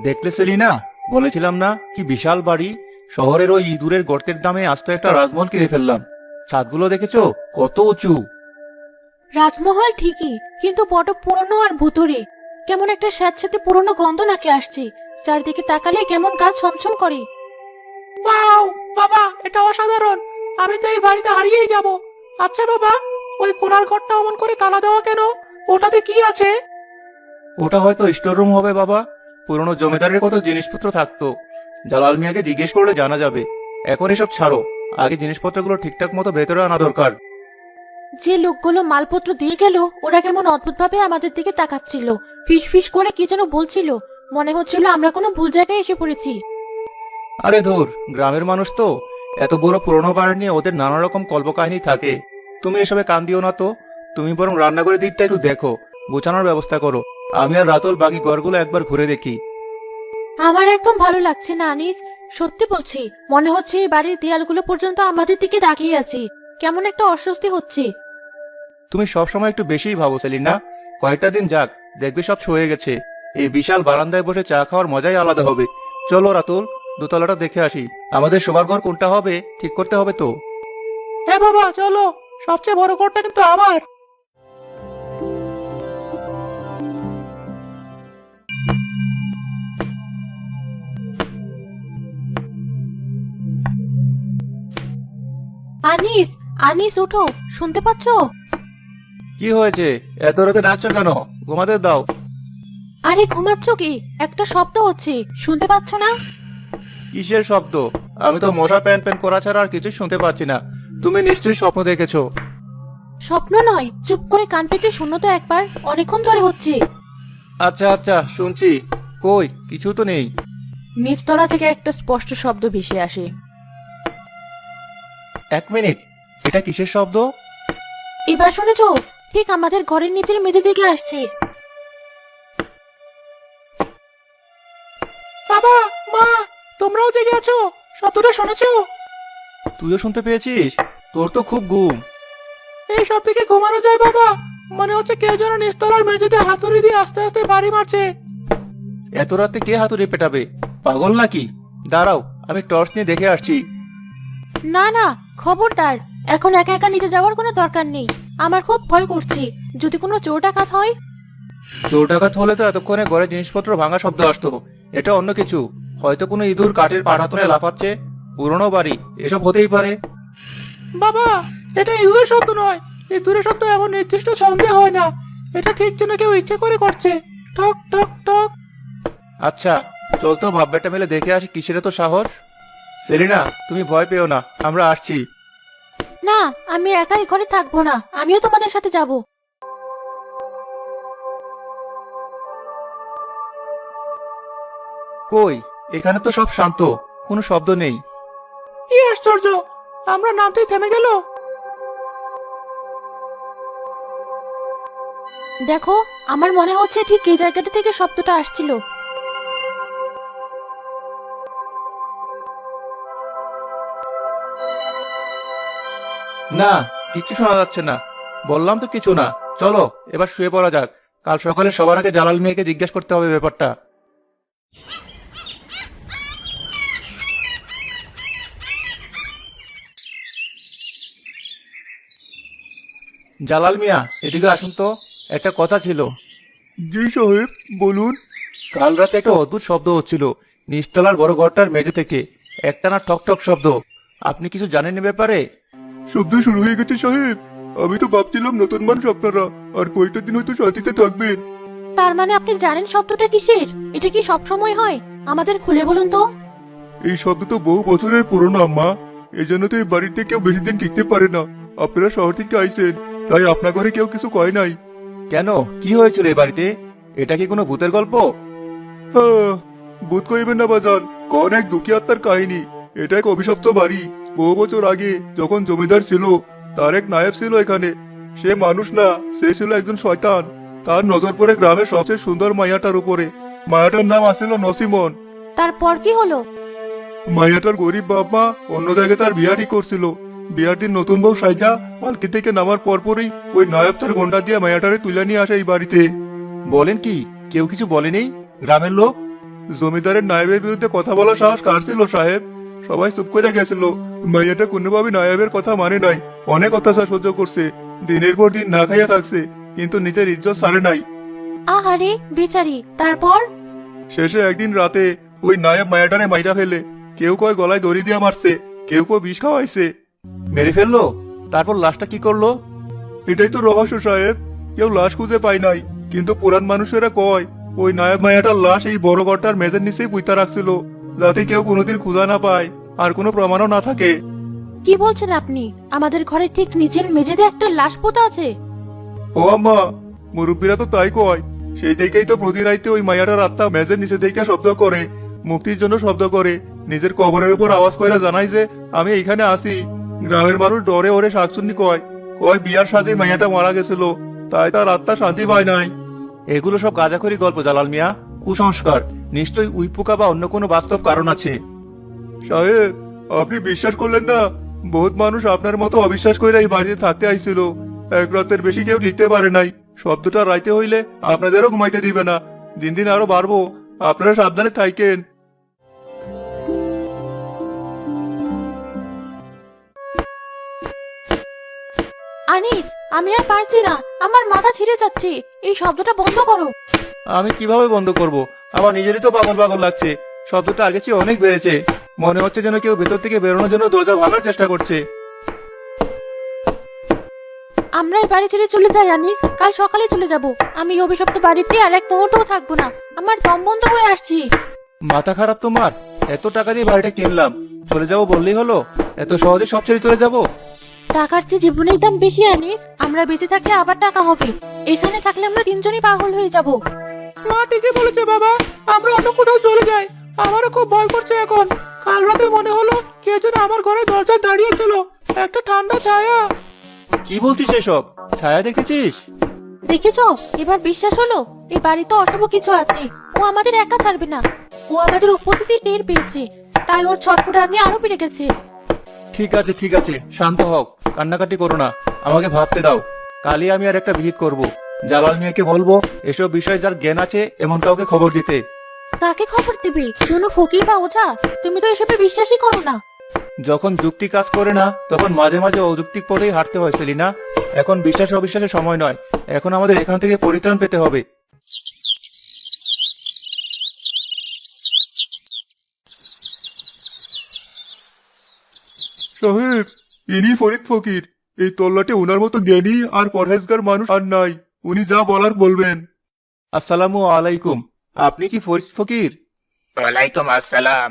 দেখলে সেলিনা, বলেছিলাম না কি বিশাল বাড়ি। শহরের ওই ইঁদুরের গর্তের দামে আস্ত একটা রাজমহল কিনে ফেললাম। ছাদগুলো দেখেছো কত উঁচু। রাজমহল ঠিকই, কিন্তু বড় পুরনো আর ভুতুড়ে। কেমন একটা স্যাঁতস্যাঁতে পুরনো গন্ধ নাকে আসছে। চারদিকে তাকালে কেমন গা ছমছম করে। ওয়াও বাবা, এটা অসাধারণ। আমি তো এই বাড়িতে হারিয়েই যাব। আচ্ছা বাবা, ওই কোণার ঘরটা অমন করে তালা দেওয়া কেন? ওটাতে কি আছে? ওটা হয়তো স্টোর রুম হবে বাবা। পুরনো জমিদারের কত জিনিসপত্র থাকতো। জালাল মিয়াকে জিজ্ঞেস করলে জানা যাবে। এখন এসব ছাড়ো, আগে জিনিসপত্রগুলো ঠিকঠাক মতো ভেতরে আনা দরকার। যে লোকগুলো মালপত্র দিয়ে গেল, ওরা কেমন অদ্ভুতভাবে আমাদের দিকে তাকাচ্ছিল। ফিস ফিস করে কি যেন বলছিল। মনে হচ্ছিল আমরা কোনো ভুল জায়গায় এসে পড়েছি। আরে ধুর, গ্রামের মানুষ তো। এত বড় পুরনো বাড়ি নিয়ে ওদের নানা রকম কল্পকাহিনী থাকে। তুমি এসবে কান দিও না তো। তুমি বরং রান্নাঘরের দিকটা একটু দেখো, গোছানোর ব্যবস্থা করো। আমি আর রাতুল বাকি ঘরগুলো একবার ঘুরে দেখি। আমার একদম ভালো লাগছে না আনিস, সত্যি বলছি। মনে হচ্ছে এই বাড়ির দেয়ালগুলো পর্যন্ত আমাদের দিকে তাকিয়ে আছে। কেমন একটা অস্বস্তি হচ্ছে। তুমি সবসময় একটু বেশিই ভাবো সেলিনা। কয়েকটা দিন যাক, দেখবে সব সয়ে গেছে। এই বিশাল বারান্দায় বসে চা খাওয়ার মজাই আলাদা হবে। চলো রাতুল, দোতলাটা দেখে আসি। আমাদের শোবার ঘর কোনটা হবে ঠিক করতে হবে তো। হ্যাঁ বাবা, চলো। সবচেয়ে বড় ঘরটা কিন্তু আমার। আনিস, আনিস ওঠো, শুনতে পাচ্ছো? কি হয়েছে? এত রাতে ডাকছো কেন? ঘুমাতে দাও। আরে ঘুমাচ্ছ কি? একটা শব্দ হচ্ছে, শুনতে পাচ্ছ না? কিসের শব্দ? আমি তো মশা প্যান প্যান করা ছাড়া আর কিছুই শুনতে পাচ্ছি না। তুমি নিশ্চয়ই স্বপ্ন দেখেছো। স্বপ্ন নয়, চুপ করে কান পেতে শুনো তো একবার, অনেকক্ষণ ধরে হচ্ছে। আচ্ছা আচ্ছা, শুনছি। কই, কিছু তো নেই। নিচতলা থেকে একটা স্পষ্ট শব্দ ভেসে আসে। এক মিনিট, এটা কিসের শব্দ? এবার শুনেছো? ঠিক আমাদের ঘরের নিচের মেঝে থেকে আসছে। বাবা, মা, তোমরাও জেগে আছো? শব্দটা শুনেছো? তুইও শুনতে পেয়েছিস? তোর তো খুব ঘুম। এই সব থেকে ঘুমানো যায় বাবা? মনে হচ্ছে কেউ যেন নিস্তলার মেঝেতে হাতুড়ি দিয়ে আস্তে আস্তে বাড়ি মারছে। এত রাতে কে হাতুড়ি পেটাবে? পাগল নাকি? দাঁড়াও, আমি টর্চ নিয়ে দেখে আসছি। না না, খবরদার, এখন একা একা নিচে যাওয়ার কোনো দরকার নেই। আমার খুব ভয় করছে, যদি কোনো চোর ডাকাত হয়। চোর ডাকাত হলে তো এতক্ষণে ঘরে জিনিসপত্র ভাঙা শব্দ আসতো। এটা অন্য কিছু। হয়তো কোনো ইঁদুর কাঠের পাটা তুলে লাফাচ্ছে। পুরনো বাড়ি, এসব হতেই পারে। বাবা, এটা ইঁদুরের শব্দ নয়। ইঁদুরের শব্দ এমন নির্দিষ্ট ছন্দে হয় না। এটা ঠিক যেন কেউ ইচ্ছে করে করছে। টক টক টক। আচ্ছা, চল তো ভাববেটা মিলে দেখে আসি কিসের তো সাহস। সেলিনা, তুমি ভয় পেও না, আমরা আসছি। না, আমি একাই ঘরে থাকবো না, আমিও তোমাদের সাথে যাব। কই, এখানে তো সব শান্ত, কোনো শব্দ নেই। কি আশ্চর্য, আমরা নামতেই থেমে গেল। দেখো, আমার মনে হচ্ছে ঠিক এই জায়গাটা থেকে শব্দটা আসছিল। না, কিচ্ছু শোনা যাচ্ছে না। বললাম তো কিছু না। চলো এবার শুয়ে পড়া যাক। কাল সকালে সবার আগে জালাল মিয়াকে জিজ্ঞেস করতে হবে ব্যাপারটা। জালাল মিয়া, এদিকে আসুন তো, একটা কথা ছিল। জি সাহেব, বলুন। কাল রাতে একটা অদ্ভুত শব্দ হচ্ছিল নিচতলার বড় ঘরটার মেঝে থেকে। একটানা ঠক ঠক শব্দ। আপনি কিছু জানেন এ ব্যাপারে? শব্দ শুরু হয়ে গেছে সাহেব। আমি তো ভাবছিলাম নতুন মানুষ আপনারা, আর কয়েকটা দিন হয়তো শান্তিতে থাকবেন। তার মানে আপনি জানেন শব্দটা কিসের? এটা কি সব সময় হয়? আমাদের খুলে বলুন তো। এই শব্দ তো বহু বছরের পুরনো আম্মা। এই জন্য তো এই বাড়িতে কেউ বেশি দিন টিকতে পারে না। আপনারা শহর থেকে আইছেন, তাই আপনার ঘরে কেউ কিছু কয় নাই। কেন, কি হয়েছিল এই বাড়িতে? এটা কি কোনো ভূতের গল্প? হ্যাঁ, বোধ কইবেন না বাজান, কোন এক দুঃখী আত্মার কাহিনী। এটা এক অভিশপ্ত বাড়ি। বহু বছর আগে যখন জমিদার ছিল, তার এক নায়েব ছিল এখানে। সে মানুষ না, সে ছিল একজন শয়তান। তার নজর পড়ে গ্রামের সবচেয়ে সুন্দর মায়াটার উপরে। মায়াটার নাম আসছিল নসিমন। তারপর কি হলো? মায়াটার গরিব বাপ মা অন্য জায়গায় তার বিয়া ঠিক করছিল। বিয়ার দিন নতুন বউ সাইজা পালকি থেকে নামার পরপরই ওই নায়ক তার গন্ডা দিয়ে মায়াটারে তুলে নিয়ে আসে এই বাড়িতে। বলেন কি, কেউ কিছু বলেনি? গ্রামের লোক? জমিদারের নায়েবের বিরুদ্ধে কথা বলার সাহস কার ছিল সাহেব? সবাই চুপ করে গেছিল। মাইয়াটা কোনোভাবে নায়েবের কথা মানে নাই, অনেক অত্যাচার সহ্য করছে, দিনের পর দিন না খাইয়া থাকছে, কিন্তু নিজের ইজ্জত ছাড়ে নাই। আহারে বেচারি, তারপর? শেষে একদিন রাতে ওই নায়েব মায়াটারে মাইরা ফেলে। কেউ কয় গলায় দড়ি দিয়া মারছে, কেউ কয় বিষ খাওয়াইছে। মেরে ফেললো? তারপর লাশটা কি করলো? এটাই তো রহস্য সাহেব, কেউ লাশ খুঁজে পায় নাই, কিন্তু পুরান মানুষেরা কয় ওই নায়েব মায়াটার লাশ এই বড় ঘরটার মেঝের নিচেই পুঁতা রাখছিল, যাতে কেউ কোনোদিন খুঁজা না পায় আর কোনো প্রমাণও না থাকে। কি বলছেন আপনি? আমাদের ঘরে ঠিক নিচের মেঝেতে একটা লাশ পোতা আছে। ও আম্মা, মুরব্বীরা তো তাই কয়। সেই থেকেই তো প্রতি রাইতে ওই মায়াটার আত্মা মেঝের নিচে থেকে শব্দ করে, মুক্তির জন্য শব্দ করে, নিজের কবরের উপর আওয়াজ কইরা জানাই যে আমি এইখানে আছি। গ্রামের মানুষ ডরে ওরে শাকচুন্নি কয়, কয় বিয়ার সাজে মায়াটা মারা গেছিল, তাই তার আত্মা শান্তি পায় নাই। এগুলো সব গাঁজাখড়ি গল্প জালাল মিয়া, কুসংস্কার। নিশ্চয়ই উইপোকা বা অন্য কোনো বাস্তব কারণ আছে। সাহেব, আপনি বিশ্বাস করলেন না? বহুত মানুষ আপনার মতো অবিশ্বাস করে এই বাড়িতে থাকতে আইছিল। এক রাতের বেশি কেউ লিখতে পারে নাই। শব্দটা রাইতে হইলে আপনাদেরও ঘুমাইতে দিবে না। দিন দিন আরো বাড়বো, আপনারা সাবধানে থাকেন। আনিস, আমি আর পারছি না, আমার মাথা ছিঁড়ে যাচ্ছে। এই শব্দটা বন্ধ করো। আমি কিভাবে বন্ধ করব? আমার নিজেরই তো পাগল পাগল লাগছে। শব্দটা আগে চেয়ে অনেক বেড়েছে। মনে হচ্ছে যেন কেউ ভেতর থেকে বেরোনোর জন্য দরজা ভাঙার চেষ্টা করছে। আমরা এই বাড়ি ছেড়ে চলে যাই আনিস, কাল সকালে চলে যাব। আমি এই অভিশপ্ত বাড়িতে আর এক মুহূর্তও থাকবো না। আমার দম বন্ধ হয়ে আসছি। মাথা খারাপ তোমার? এত টাকা দিয়ে বাড়িটা কিনলাম, চলে যাবো বললেই হলো? এত সহজে সব ছেড়ে চলে যাবো? টাকার চেয়ে জীবনের দাম বেশি আনিস। আমরা বেঁচে থাকলে আবার টাকা হবে, এখানে থাকলে আমরা তিনজনই পাগল হয়ে যাব। মা ঠিকই বলেছে বাবা, আমরা অন্য কোথাও চলে যাই। আমারও খুব ভয় করছে এখন। কাল রাতে মনে হলো কে যেন আমার ঘরে দরজায় দাঁড়িয়েছিল, একটা ঠান্ডা ছায়া। কি বলছিস এসব? ছায়া দেখেছিস? দেখেছো, এবার বিশ্বাস হলো? এই বাড়িতে অশুভ কিছু আছে। ও আমাদের একা ছাড়বে না। ও আমাদের উপস্থিতি টের পেয়েছে, তাই ওর ছটফটানি নিয়ে আরো বেড়ে গেছে। ঠিক আছে ঠিক আছে, শান্ত হও, কান্নাকাটি করো না, আমাকে ভাবতে দাও। কালই আমি আর একটা ভিজিট করব। জালাল মিয়াকে বলবো এসব বিষয়ে যার জ্ঞান আছে এমন কাউকে খবর দিতে। কাকে খবর দিবে? কোনো ফকির বা ওঝা? তুমি তো এসবে বিশ্বাসই করো না। যখন যুক্তি কাজ করে না তখন মাঝে মাঝে অযৌক্তিক পথেই হাঁটতে হয় সেলিনা। এখন বিশ্বাস অবিশ্বাসের সময় নয়, এখন আমাদের এখান থেকে পরিত্রাণ পেতে হবে। সাহেব, ইনি ফরিদ ফকির। এই তল্লাটে উনার মতো জ্ঞানী আর পরহেজগার মানুষ আর নাই। উনি যা বলার বলবেন। আসসালামু আলাইকুম। আপনি কি ফরিদ ফকির? ওয়ালাইকুম আসসালাম।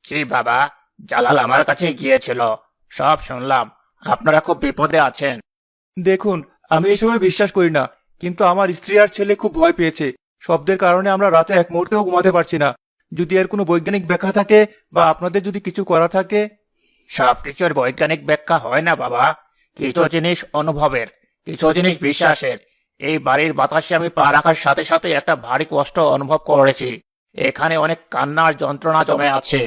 জি বাবা, জালাল আমার কাছে গিয়েছিল, সব শুনলাম। আপনারা খুব বিপদে আছেন। দেখুন, আমি এই সময় বিশ্বাস করি না, কিন্তু আমার স্ত্রী আর ছেলে খুব ভয় পেয়েছে। শব্দের কারণে আমরা রাতে এক মুহূর্তেও ঘুমাতে পারছি না। যদি এর কোনো বৈজ্ঞানিক ব্যাখ্যা থাকে বা আপনাদের যদি কিছু করা থাকে। সবকিছুর বৈজ্ঞানিক ব্যাখ্যা হয় না বাবা। কিছু জিনিস অনুভবের, কিছু জিনিস বিশ্বাসের। এই বাড়ির বাতাসে আমি পা রাখার সাথে সাথে একটা ভারী কষ্ট অনুভব করেছি। এখানে অনেক কান্নার যন্ত্রণা জমে আছে।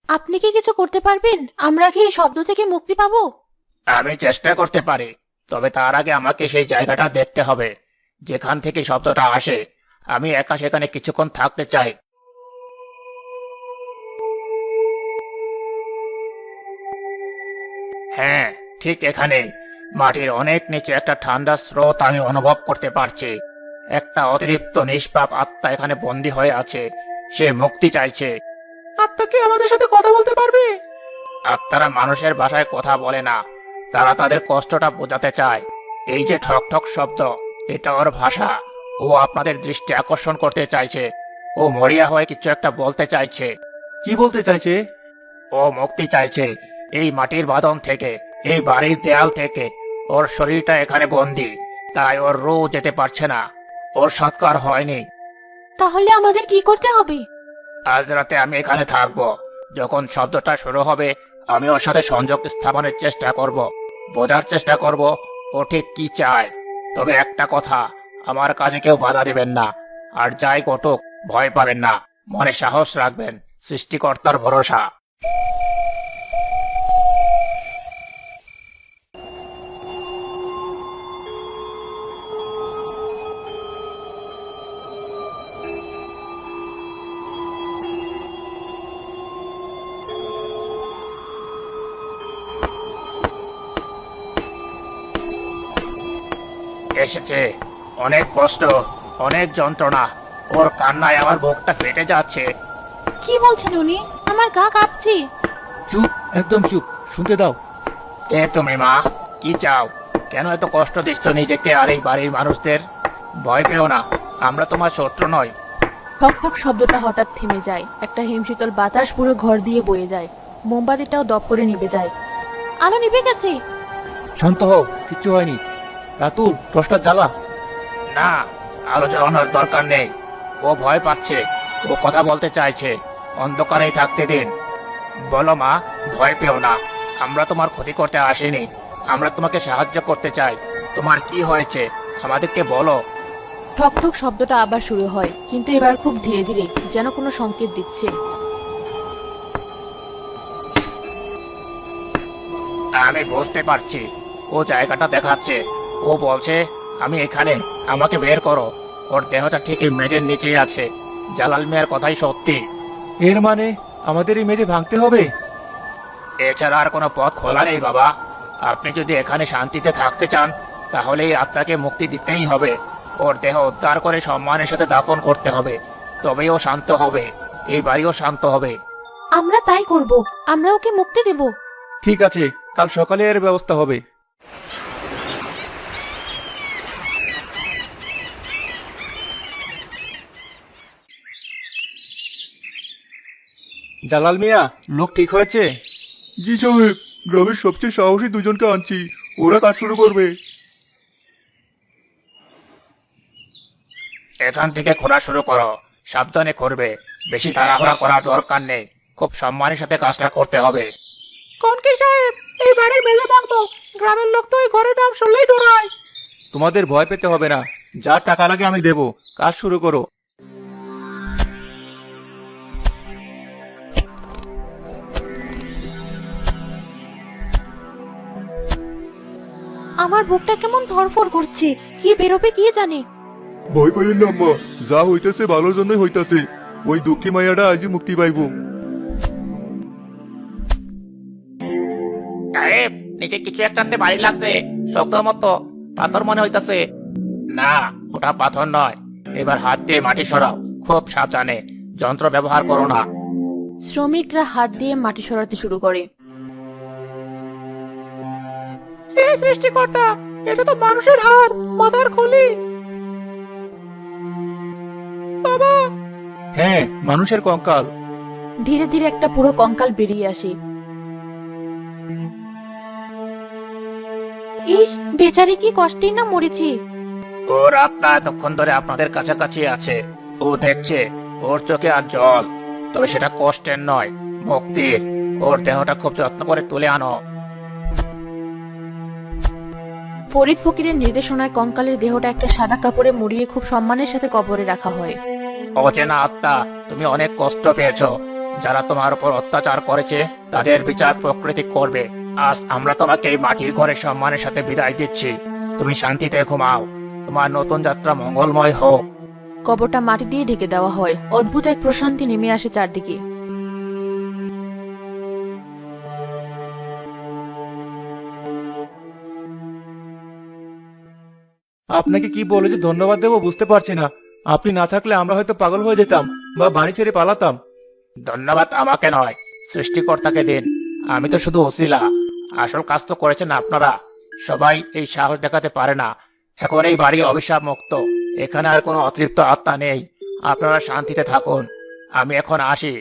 আপনি কি কিছু করতে পারবেন? আমরা কি এই শব্দ থেকে মুক্তি পাবো? আমি চেষ্টা করতে পারি, তবে তার আগে আমাকে সেই জায়গাটা দেখতে হবে যেখান থেকে শব্দটা আসে। আমি একা সেখানে কিছুক্ষণ থাকতে চাই। হ্যাঁ, ঠিক এখানে মাটির অনেক নিচে একটা ঠান্ডা স্রোত আমি অনুভব করতে পারছি। একটা অতিরিক্ত নিষ্পাপ আত্মা এখানে বন্দী হয়ে আছে, সে মুক্তি চাইছে। আত্মা কি আমাদের সাথে কথা বলতে পারবে? আত্মারা মানুষের ভাষায় কথা বলে না, তারা তাদের কষ্টটা বোঝাতে চায়। এই যে ঠক ঠক শব্দ, এটা ওর ভাষা। ও আপনাদের দৃষ্টি আকর্ষণ করতে চাইছে। ও মরিয়া হয়ে কিছু একটা বলতে চাইছে। কি বলতে চাইছে? ও মুক্তি চাইছে এই মাটির বাঁধন থেকে, এই বাড়ির দেয়াল থেকে। ওর শরীরটা এখানে বন্দী, তাই ওর রু যেতে পারছে না। ওর সৎকার হয়নি। তাহলে আমাদের কি করতে হবে? আজ রাতে আমি এখানে থাকবো। যখন শব্দটা শুরু হবে আমি ওর সাথে সংযোগ স্থাপনের চেষ্টা করব, বোঝার চেষ্টা করব ও ঠিক কি চায়। তবে একটা কথা, আমার কাজে কেউ বাধা দিবেন না। আর যাই ঘটুক ভয় পাবেন না, মনে সাহস রাখবেন, সৃষ্টিকর্তার ভরসা। এসেছে। অনেক কষ্ট, অনেক যন্ত্রণা। ওর কান্নায় আমার বুকটা ফেটে যাচ্ছে। কি বলছেন উনি? আমার গা কাঁপছে। চুপ, একদম চুপ, শুনতে দাও। এ তুমি মা, কি চাও? কেন এত কষ্ট দিচ্ছ নিজেকে আর এই বাড়ির মানুষদের? ভয় পেও না, আমরা তোমার শত্রু নই। ফক ফক শব্দটা হঠাৎ থেমে যায়। একটা হিমশীতল বাতাস পুরো ঘর দিয়ে বয়ে যায়। মোমবাতিটাও দপ করে নিভে যায়। আলো নিভে গেছে। শান্ত হও, কিচ্ছু হয়নি। রাতুল, টর্চটা জ্বালা। না, আলো জ্বালানোর দরকার নেই। ও ভয় পাচ্ছে, ও কথা বলতে চাইছে। অন্ধকারেই থাকতে দিন। বলো মা, ভয় পেও না। আমরা তোমার ক্ষতি করতে আসিনি, আমরা তোমাকে সাহায্য করতে চাই। তোমার কি হয়েছে আমাদেরকে বলো। ঠক ঠক শব্দটা আবার শুরু হয়, কিন্তু এবার খুব ধীরে ধীরে, যেন কোনো সংকেত দিচ্ছে। আমি বুঝতে পারছি, ও জায়গাটা দেখাচ্ছে। ও বলছে আমি এখানে, আমাকে বের করো। ওর দেহটা ঠিক এই মেঝের নিচেই আছে। জালাল মিয়ার কথাই সত্যি। এর মানে আমাদের এই মেঝে ভাঙতে হবে? এছাড়া আর কোনো পথ খোলা নেই বাবা। আপনি যদি এখানে শান্তিতে থাকতে চান, তাহলে এই আত্মাকে মুক্তি দিতেই হবে। ওর দেহ উদ্ধার করে সম্মানের সাথে দাফন করতে হবে। তবেই ও শান্ত হবে, এই বাড়িও শান্ত হবে। আমরা তাই করব। আমরা ওকে মুক্তি দেব। ঠিক আছে, কাল সকালে এর ব্যবস্থা হবে। জালাল মিয়া, লোক ঠিক হয়েছে? জি সাহেব, গ্রামের সবচেয়ে সাহসী দুজনকে আনছি, ওরা কাজ শুরু করবে। এখান থেকে খোঁড়া শুরু করো, সাবধানে করবে। বেশি তাড়াহুড়া করার দরকার নেই, খুব সম্মানের সাথে কাজটা করতে হবে। কনকি সাহেব, এই বাড়ির মেঝে ভাঙতো। গ্রামের লোক তো এই ঘরের নাম শুনলেই ডরায়। তোমাদের ভয় পেতে হবে না, যা টাকা লাগে আমি দেব। কাজ শুরু করো। আমার বুকটা কেমন ধরফর করছে। কি বেরোবে কি জানে। ভয় পাইলেন না আম্মা, যা হইতাছে ভালোর জন্যই হইতাছে। ওই দুঃখী মাইয়াটা আজই মুক্তি পাইব। সাহেব, নিচে কিছু একটাতে বাড়ি লাগছে, শক্ত মতো পাথর মনে হইতাছে। না, ওটা পাথর নয়। এবার হাত দিয়ে মাটি সরাও, খুব সাবধানে। যন্ত্র ব্যবহার করো না। শ্রমিকরা হাত দিয়ে মাটি সরাতে শুরু করে। হে সৃষ্টিকর্তা, এটা তো মানুষের হাড়, মাথার খুলি। বাবা, হ্যাঁ, মানুষের কঙ্কাল। ধীরে ধীরে একটা পুরো কঙ্কাল বেরিয়ে আসে। ইস, বেচারি কি কষ্টেই না মরেছে। ওর আত্মা এতক্ষণ ধরে আপনাদের কাছাকাছি আছে। ও দেখছে, ওর চোখে আর জল। তবে সেটা কষ্টের নয়, মুক্তির। ওর দেহটা খুব যত্ন করে তুলে আনো। ফরিদ ফকিরের নির্দেশনায় কঙ্কালের দেহটা একটা সাদা কাপড়ে মুড়িয়ে খুব সম্মানের সাথে কবরে রাখা হয়। অচেনা আত্মা, তুমি অনেক কষ্ট পেয়েছো। যারা তোমার উপর অত্যাচার করেছে তাদের বিচার প্রকৃতি করবে। আজ আমরা তোমাকে এই মাটির ঘরে সম্মানের সাথে বিদায় দিচ্ছি। তুমি শান্তিতে ঘুমাও। তোমার নতুন যাত্রা মঙ্গলময় হোক। কবরটা মাটি দিয়ে ঢেকে দেওয়া হয়। অদ্ভুত এক প্রশান্তি নেমে আসে চারদিকে। আপনাকে কি বলে যে ধন্যবাদ দেবো বুঝতে পারছি না। আপনি না থাকলে আমরা হয়তো পাগল হয়ে যেতাম বা বাড়ি ছেড়ে পালাতাম। ধন্যবাদ আমাকে নয়, সৃষ্টিকর্তাকে দিন। আমি তো শুধু ওসিলা। আসল কাজ তো করেছেন আপনারা। সবাই এই সাহস দেখাতে পারে না। এখন এই বাড়ি অভিশাপ মুক্ত। এখানে আর কোনো অতৃপ্ত আত্মা নেই। আপনারা শান্তিতে থাকুন। আমি এখন আসি।